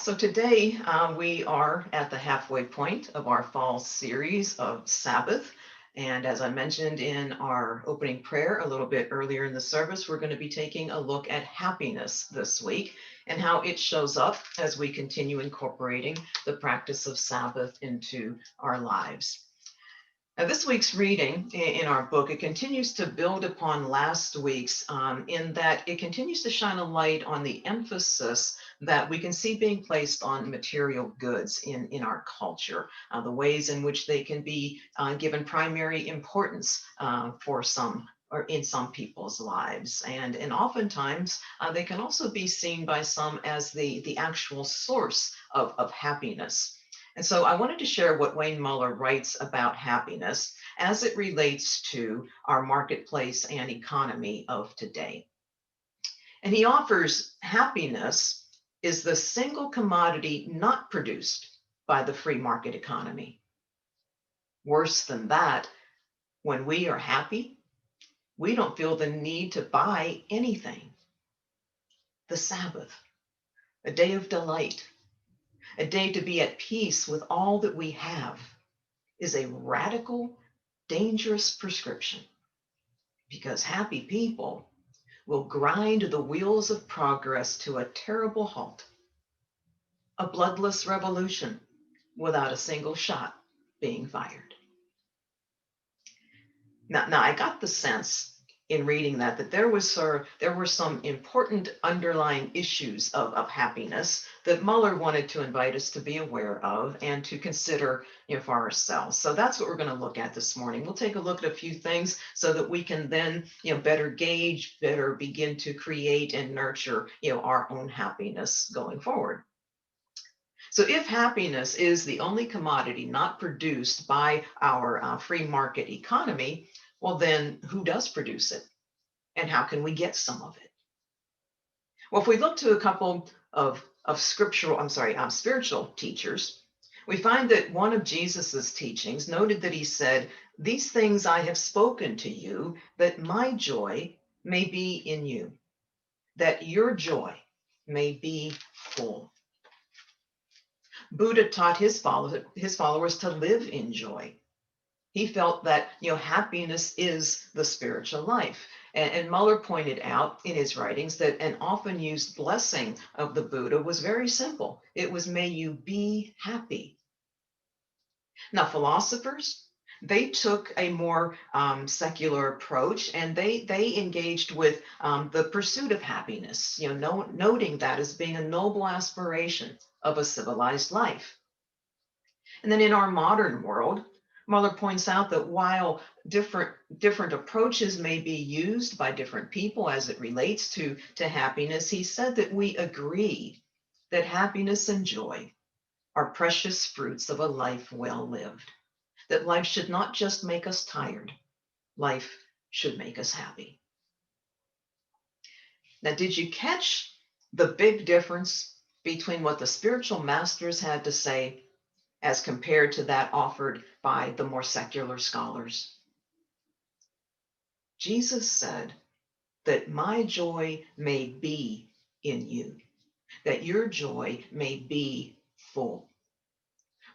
So today we are at the halfway point of our fall series of Sabbath. And as I mentioned in our opening prayer a little bit earlier in the service, we're going to be taking a look at happiness this week and how it shows up as we continue incorporating the practice of Sabbath into our lives. Now, this week's reading in our book, it continues to build upon last week's in that it continues to shine a light on the emphasis that we can see being placed on material goods in our culture, the ways in which they can be given primary importance for some or in some people's lives. And oftentimes they can also be seen by some as the actual source of happiness. And so I wanted to share what Wayne Muller writes about happiness as it relates to our marketplace and economy of today. And he offers happiness is the single commodity not produced by the free market economy. Worse than that, when we are happy, we don't feel the need to buy anything. The Sabbath, a day of delight, a day to be at peace with all that we have, is a radical, dangerous prescription because happy people will grind the wheels of progress to a terrible halt, a bloodless revolution without a single shot being fired. Now I got the sense in reading that there were some important underlying issues of happiness that Muller wanted to invite us to be aware of and to consider, for ourselves. So that's what we're going to look at this morning. We'll take a look at a few things so that we can then better gauge, better begin to create and nurture our own happiness going forward. So if happiness is the only commodity not produced by our free market economy, well, then who does produce it? And how can we get some of it? Well, if we look to a couple of spiritual teachers, we find that one of Jesus's teachings noted that he said, "These things I have spoken to you, that my joy may be in you, that your joy may be full." Buddha taught his followers to live in joy. He felt that happiness is the spiritual life. And Muller pointed out in his writings that an often used blessing of the Buddha was very simple. It was, "May you be happy." Now, philosophers, they took a more secular approach, and they engaged with the pursuit of happiness, noting that as being a noble aspiration of a civilized life. And then in our modern world, Muller points out that while different approaches may be used by different people as it relates to happiness, he said that we agree that happiness and joy are precious fruits of a life well lived, that life should not just make us tired, life should make us happy. Now, did you catch the big difference between what the spiritual masters had to say as compared to that offered by the more secular scholars? Jesus said that my joy may be in you, that your joy may be full.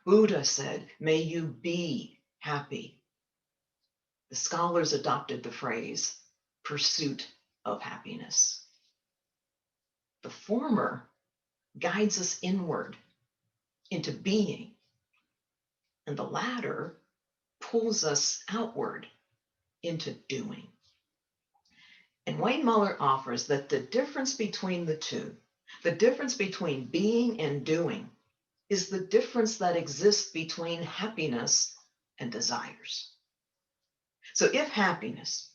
Buddha said, "May you be happy." The scholars adopted the phrase pursuit of happiness. The former guides us inward into being, and the latter pulls us outward into doing. And Wayne Muller offers that the difference between the two, the difference between being and doing, is the difference that exists between happiness and desires. So if happiness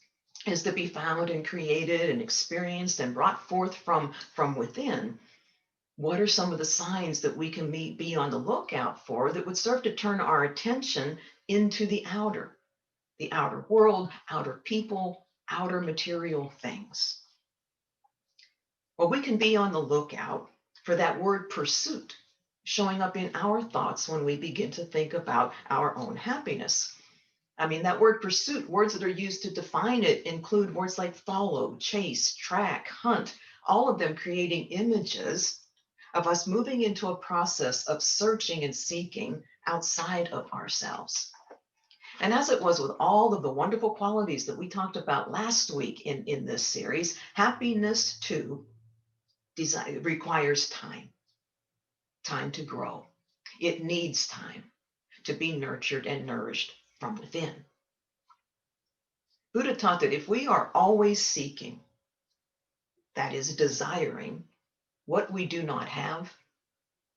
is to be found and created and experienced and brought forth from within, what are some of the signs that we can be on the lookout for that would serve to turn our attention into the outer world, outer people, outer material things? Well, we can be on the lookout for that word pursuit showing up in our thoughts when we begin to think about our own happiness. I mean, that word pursuit, words that are used to define it include words like follow, chase, track, hunt, all of them creating images of us moving into a process of searching and seeking outside of ourselves. And as it was with all of the wonderful qualities that we talked about last week in this series, happiness too requires time, time to grow. It needs time to be nurtured and nourished from within. Buddha taught that if we are always seeking, that is, desiring what we do not have,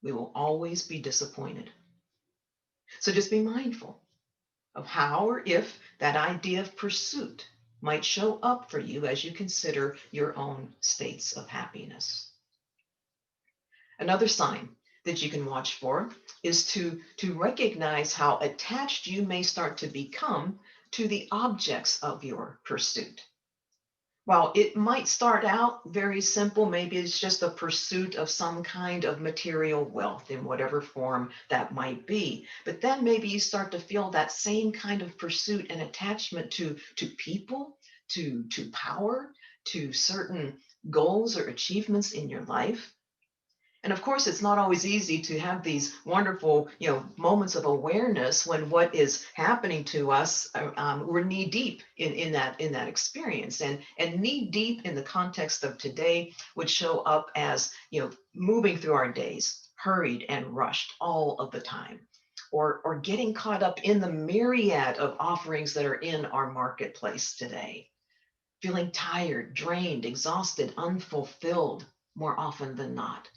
we will always be disappointed. So just be mindful of how or if that idea of pursuit might show up for you as you consider your own states of happiness. Another sign that you can watch for is to recognize how attached you may start to become to the objects of your pursuit. While it might start out very simple, maybe it's just a pursuit of some kind of material wealth in whatever form that might be. But then maybe you start to feel that same kind of pursuit and attachment to people, to power, to certain goals or achievements in your life. And of course, it's not always easy to have these wonderful, moments of awareness when what is happening to us, we're knee deep in that experience, and knee deep in the context of today would show up as moving through our days, hurried and rushed all of the time, or getting caught up in the myriad of offerings that are in our marketplace today, feeling tired, drained, exhausted, unfulfilled more often than not,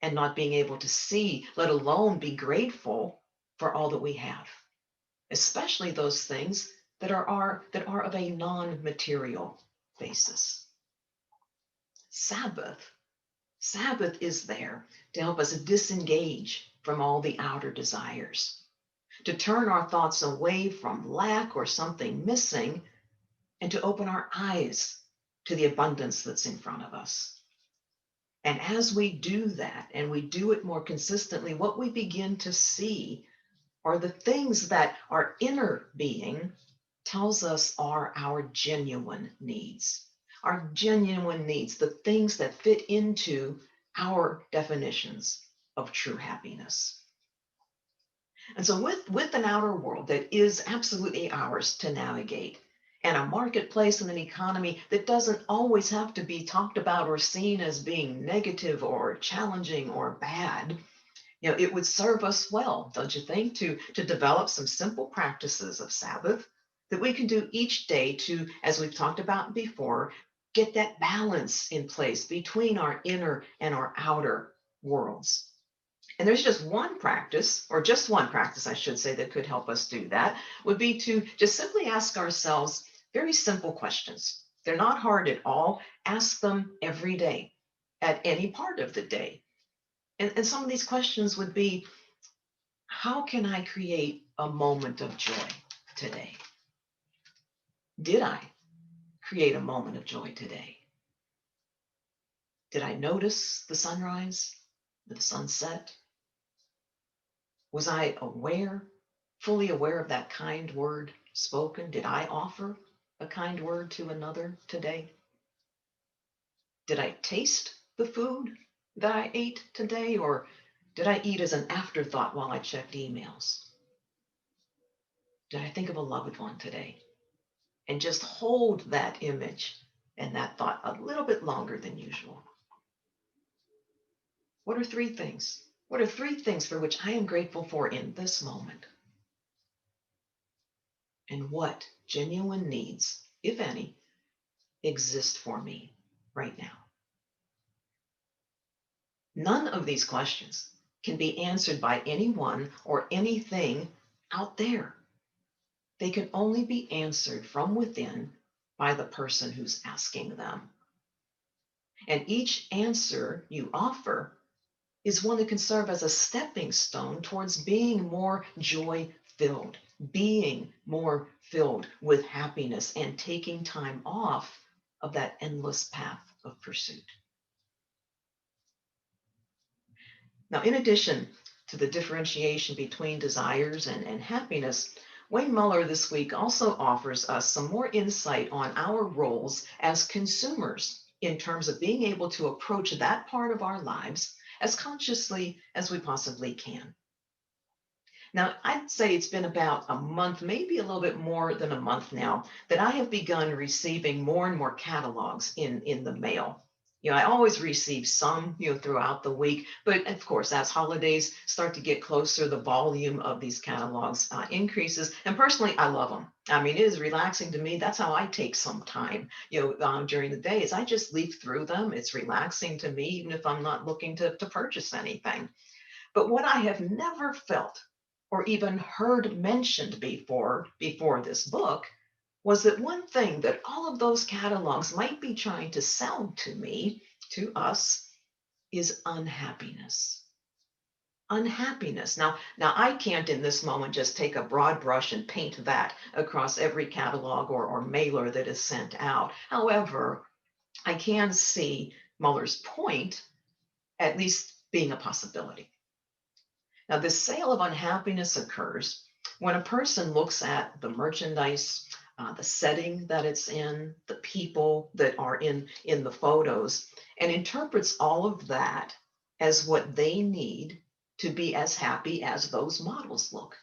and not being able to see, let alone be grateful for all that we have, especially those things that are of a non-material basis. Sabbath, Sabbath is there to help us disengage from all the outer desires, to turn our thoughts away from lack or something missing, and to open our eyes to the abundance that's in front of us. And as we do that, and we do it more consistently, what we begin to see are the things that our inner being tells us are our genuine needs. Our genuine needs, the things that fit into our definitions of true happiness. And so with an outer world that is absolutely ours to navigate, and a marketplace and an economy that doesn't always have to be talked about or seen as being negative or challenging or bad, it would serve us well, don't you think, to develop some simple practices of Sabbath that we can do each day to, as we've talked about before, get that balance in place between our inner and our outer worlds. And there's just one practice, or just one practice, I should say, that could help us do that, would be to just simply ask ourselves very simple questions. They're not hard at all. Ask them every day, at any part of the day. And some of these questions would be, how can I create a moment of joy today? Did I create a moment of joy today? Did I notice the sunrise, the sunset? Was I aware, fully aware of that kind word spoken? Did I offer a kind word to another today? Did I taste the food that I ate today, or did I eat as an afterthought while I checked emails? Did I think of a loved one today? And just hold that image and that thought a little bit longer than usual. What are three things? What are three things for which I am grateful for in this moment? And what genuine needs, if any, exist for me right now? None of these questions can be answered by anyone or anything out there. They can only be answered from within by the person who's asking them. And each answer you offer is one that can serve as a stepping stone towards being more joy filled, being more filled with happiness, and taking time off of that endless path of pursuit. Now, in addition to the differentiation between desires and happiness, Wayne Muller this week also offers us some more insight on our roles as consumers in terms of being able to approach that part of our lives as consciously as we possibly can. Now, I'd say it's been about a month, maybe a little bit more than a month now, that I have begun receiving more and more catalogs in the mail. I always receive some, throughout the week, but of course, as holidays start to get closer, the volume of these catalogs increases. And personally, I love them. I mean, it is relaxing to me. That's how I take some time, during the day, is I just leaf through them. It's relaxing to me, even if I'm not looking to purchase anything. But what I have never felt or even heard mentioned before this book was that one thing that all of those catalogs might be trying to sell to me, to us, is unhappiness. Unhappiness. Now I can't in this moment just take a broad brush and paint that across every catalog or mailer that is sent out. However, I can see Muller's point at least being a possibility. Now, this sale of unhappiness occurs when a person looks at the merchandise, the setting that it's in, the people that are in the photos, and interprets all of that as what they need to be as happy as those models look.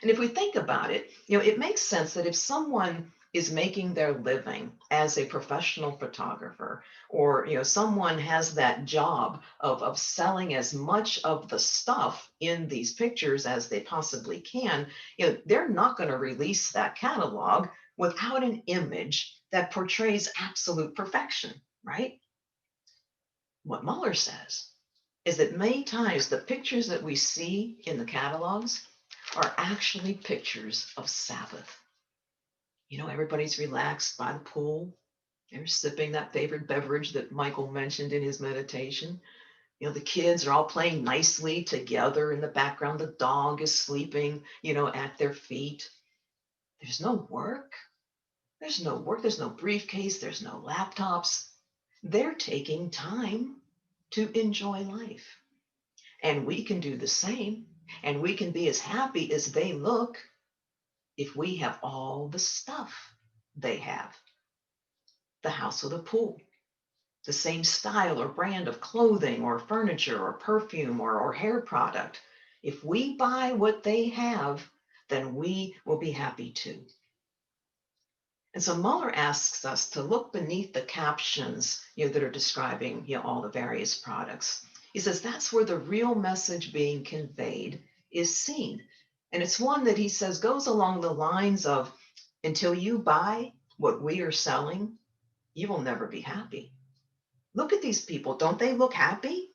And if we think about it, it makes sense that if someone is making their living as a professional photographer, or someone has that job of selling as much of the stuff in these pictures as they possibly can, they're not going to release that catalog without an image that portrays absolute perfection, right? What Mueller says is that many times the pictures that we see in the catalogs are actually pictures of Sabbath. Everybody's relaxed by the pool. They're sipping that favorite beverage that Michael mentioned in his meditation. The kids are all playing nicely together in the background. The dog is sleeping, at their feet. There's no work. There's no work. There's no briefcase. There's no laptops. They're taking time to enjoy life. And we can do the same. And we can be as happy as they look if we have all the stuff they have. The house with a pool, the same style or brand of clothing or furniture or perfume or hair product. If we buy what they have, then we will be happy too. And so Mueller asks us to look beneath the captions that are describing all the various products. He says that's where the real message being conveyed is seen. And it's one that he says goes along the lines of, until you buy what we are selling, you will never be happy. Look at these people. Don't they look happy?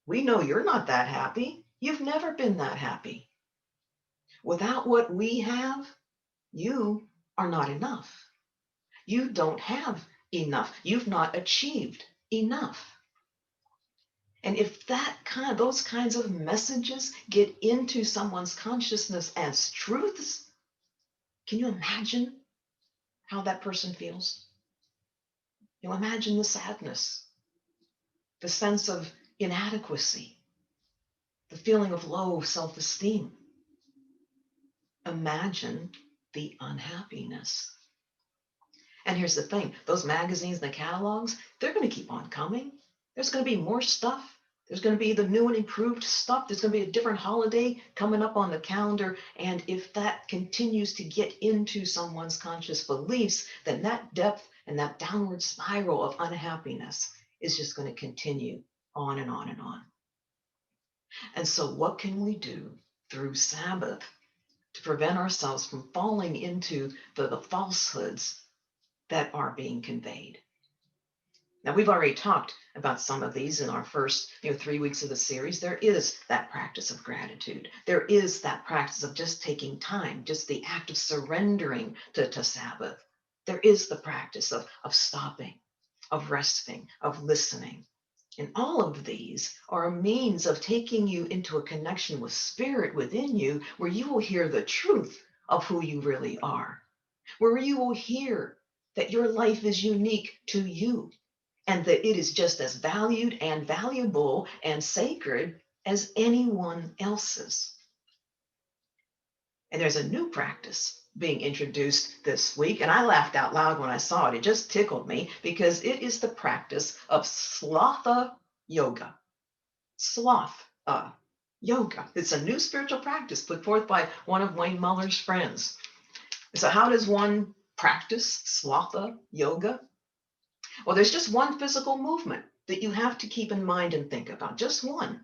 We know you're not that happy. You've never been that happy. Without what we have, you are not enough. You don't have enough. You've not achieved enough. And if those kinds of messages get into someone's consciousness as truths, can you imagine how that person feels? Imagine the sadness, the sense of inadequacy, the feeling of low self-esteem. Imagine the unhappiness. And here's the thing, those magazines, the catalogs, they're going to keep on coming. There's going to be more stuff. There's going to be the new and improved stuff. There's going to be a different holiday coming up on the calendar. And if that continues to get into someone's conscious beliefs, then that depth and that downward spiral of unhappiness is just going to continue on and on and on. And so what can we do through Sabbath to prevent ourselves from falling into the falsehoods that are being conveyed? Now, we've already talked about some of these in our first 3 weeks of the series. There is that practice of gratitude. There is that practice of just taking time, just the act of surrendering to Sabbath. There is the practice of stopping, of resting, of listening. And all of these are a means of taking you into a connection with spirit within you, where you will hear the truth of who you really are, where you will hear that your life is unique to you, and that it is just as valued and valuable and sacred as anyone else's. And there's a new practice being introduced this week, and I laughed out loud when I saw it. It just tickled me because it is the practice of slotha yoga. Sloth yoga. It's a new spiritual practice put forth by one of Wayne Muller's friends. So, how does one practice slotha yoga? Well, there's just one physical movement that you have to keep in mind and think about, just one.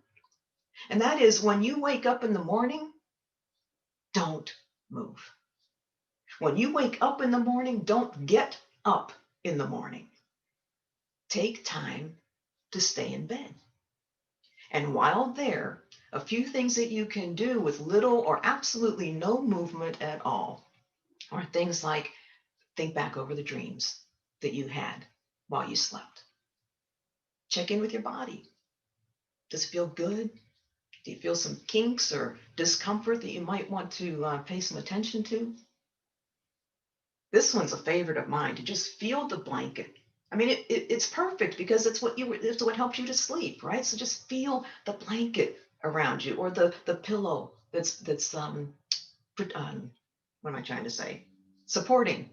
And that is when you wake up in the morning, don't move. When you wake up in the morning, don't get up in the morning. Take time to stay in bed. And while there, a few things that you can do with little or absolutely no movement at all are things like think back over the dreams that you had while you slept. Check in with your body. Does it feel good? Do you feel some kinks or discomfort that you might want to pay some attention to? This one's a favorite of mine, to just feel the blanket. I mean, it's perfect because it's what helps you to sleep, right? So just feel the blanket around you, or the pillow that's what am I trying to say? Supporting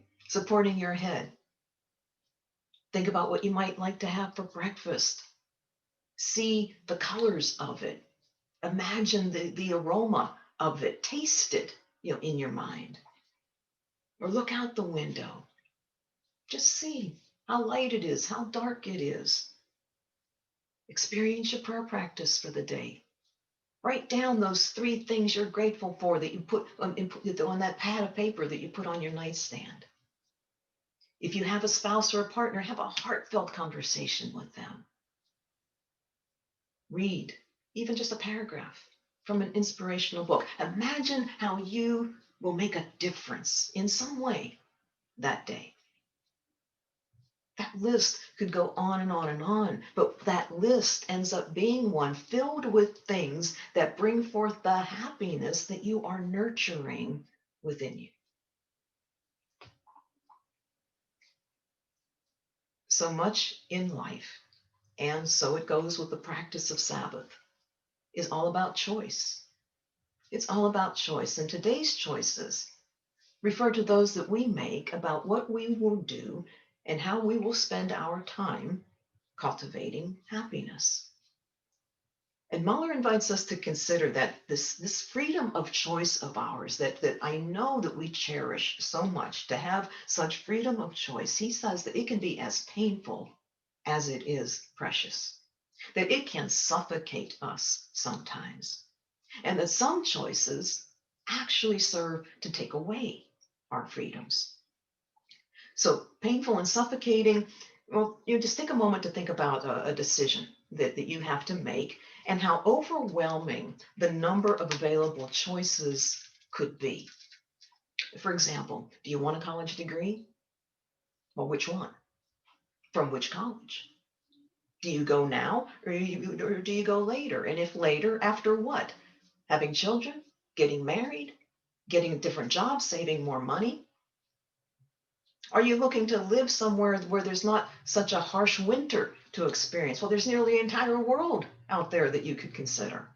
your head. Think about what you might like to have for breakfast. See the colors of it. Imagine the aroma of it. Taste it, in your mind. Or look out the window. Just see how light it is, how dark it is. Experience your prayer practice for the day. Write down those 3 things you're grateful for that you put on that pad of paper that you put on your nightstand. If you have a spouse or a partner, have a heartfelt conversation with them. Read even just a paragraph from an inspirational book. Imagine how you will make a difference in some way that day. That list could go on and on and on, but that list ends up being one filled with things that bring forth the happiness that you are nurturing within you. So much in life, and so it goes with the practice of Sabbath, is all about choice. It's all about choice, and today's choices refer to those that we make about what we will do and how we will spend our time cultivating happiness. And Mahler invites us to consider that this freedom of choice of ours, that I know that we cherish so much, to have such freedom of choice, he says that it can be as painful as it is precious, that it can suffocate us sometimes, and that some choices actually serve to take away our freedoms. So painful and suffocating, well, just take a moment to think about a decision that you have to make and how overwhelming the number of available choices could be. For example, do you want a college degree? Well, which one? From which college? Do you go now or do you go later? And if later, after what? Having children? Getting married? Getting a different job? Saving more money? Are you looking to live somewhere where there's not such a harsh winter to experience? Well, there's nearly an entire world out there that you could consider.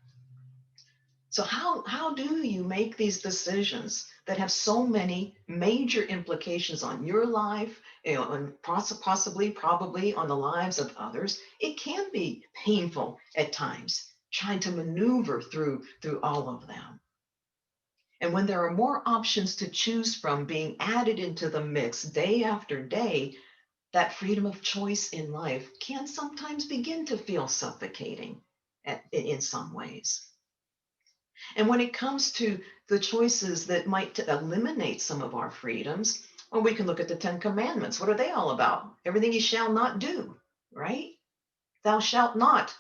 So how do you make these decisions that have so many major implications on your life, and possibly, probably on the lives of others? It can be painful at times trying to maneuver through all of them. And when there are more options to choose from being added into the mix day after day, that freedom of choice in life can sometimes begin to feel suffocating in some ways. And when it comes to the choices that might eliminate some of our freedoms, well, we can look at the 10 Commandments. What are they all about? Everything you shall not do, right? Thou shalt not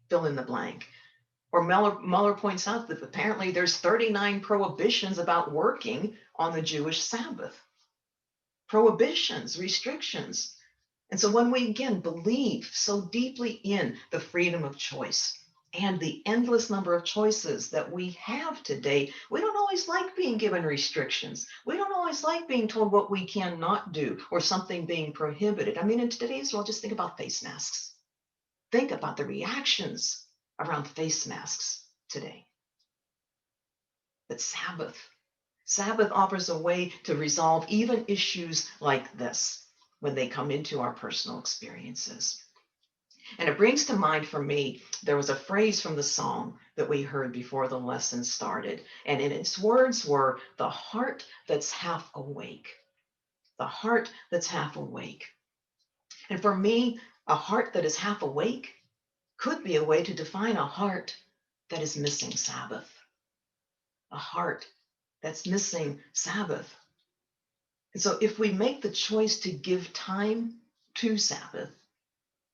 fill in the blank. Or Muller points out that apparently there's 39 prohibitions about working on the Jewish Sabbath. Prohibitions, restrictions. And so when we again believe so deeply in the freedom of choice and the endless number of choices that we have today, we don't always like being given restrictions. We don't always like being told what we cannot do or something being prohibited. I mean, in today's world, just think about face masks. Think about the reactions around face masks today. But Sabbath, Sabbath offers a way to resolve even issues like this when they come into our personal experiences. And it brings to mind for me, there was a phrase from the song that we heard before the lesson started. And in its words were, the heart that's half awake. The heart that's half awake. And for me, a heart that is half awake could be a way to define a heart that is missing Sabbath. A heart that's missing Sabbath. And so if we make the choice to give time to Sabbath,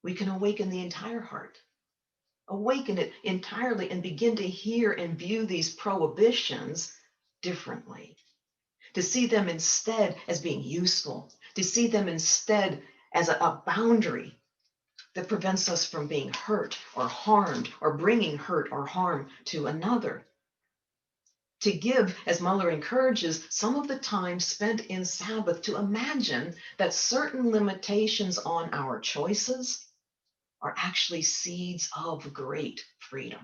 we can awaken the entire heart, awaken it entirely, and begin to hear and view these prohibitions differently, to see them instead as being useful, to see them instead as a boundary that prevents us from being hurt or harmed or bringing hurt or harm to another. To give, as Muller encourages, some of the time spent in Sabbath to imagine that certain limitations on our choices are actually seeds of great freedom.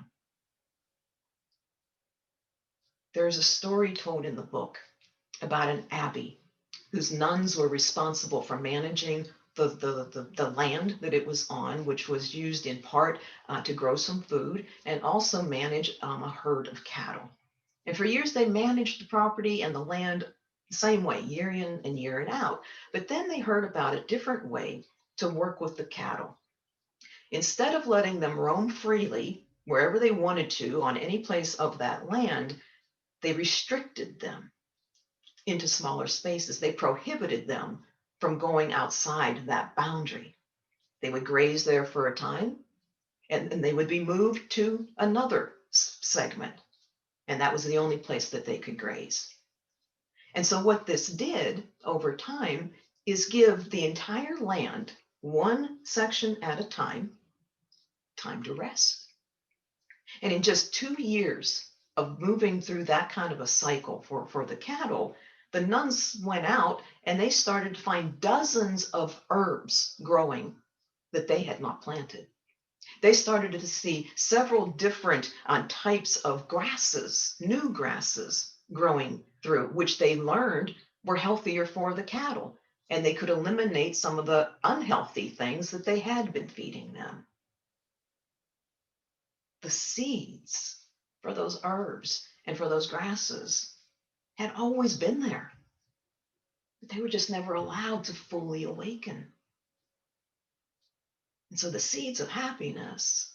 There's a story told in the book about an abbey whose nuns were responsible for managing the land that it was on, which was used in part to grow some food and also manage a herd of cattle. And for years, they managed the property and the land the same way, year in and year out. But then they heard about a different way to work with the cattle. Instead of letting them roam freely wherever they wanted to on any place of that land, they restricted them into smaller spaces. They prohibited them from going outside that boundary. They would graze there for a time, and they would be moved to another segment. And that was the only place that they could graze. And so, what this did over time is give the entire land, one section at a time to rest. And in just 2 years of moving through that kind of a cycle for the cattle, the nuns went out and they started to find dozens of herbs growing that they had not planted. They started to see several different types of grasses, new grasses growing through, which they learned were healthier for the cattle. And they could eliminate some of the unhealthy things that they had been feeding them. The seeds for those herbs and for those grasses had always been there, but they were just never allowed to fully awaken. And so the seeds of happiness,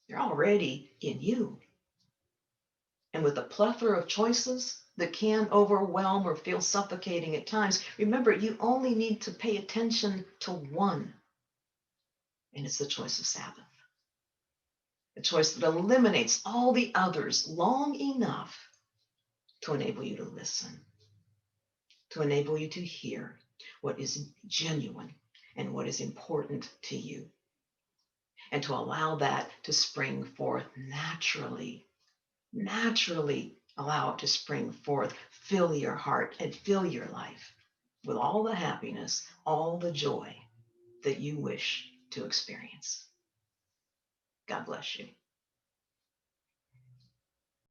they're already in you. And with a plethora of choices that can overwhelm or feel suffocating at times, remember, you only need to pay attention to one, and it's the choice of Sabbath. A choice that eliminates all the others long enough to enable you to listen, to enable you to hear what is genuine and what is important to you, and to allow that to spring forth naturally. Naturally allow it to spring forth, fill your heart and fill your life with all the happiness, all the joy that you wish to experience. God bless you.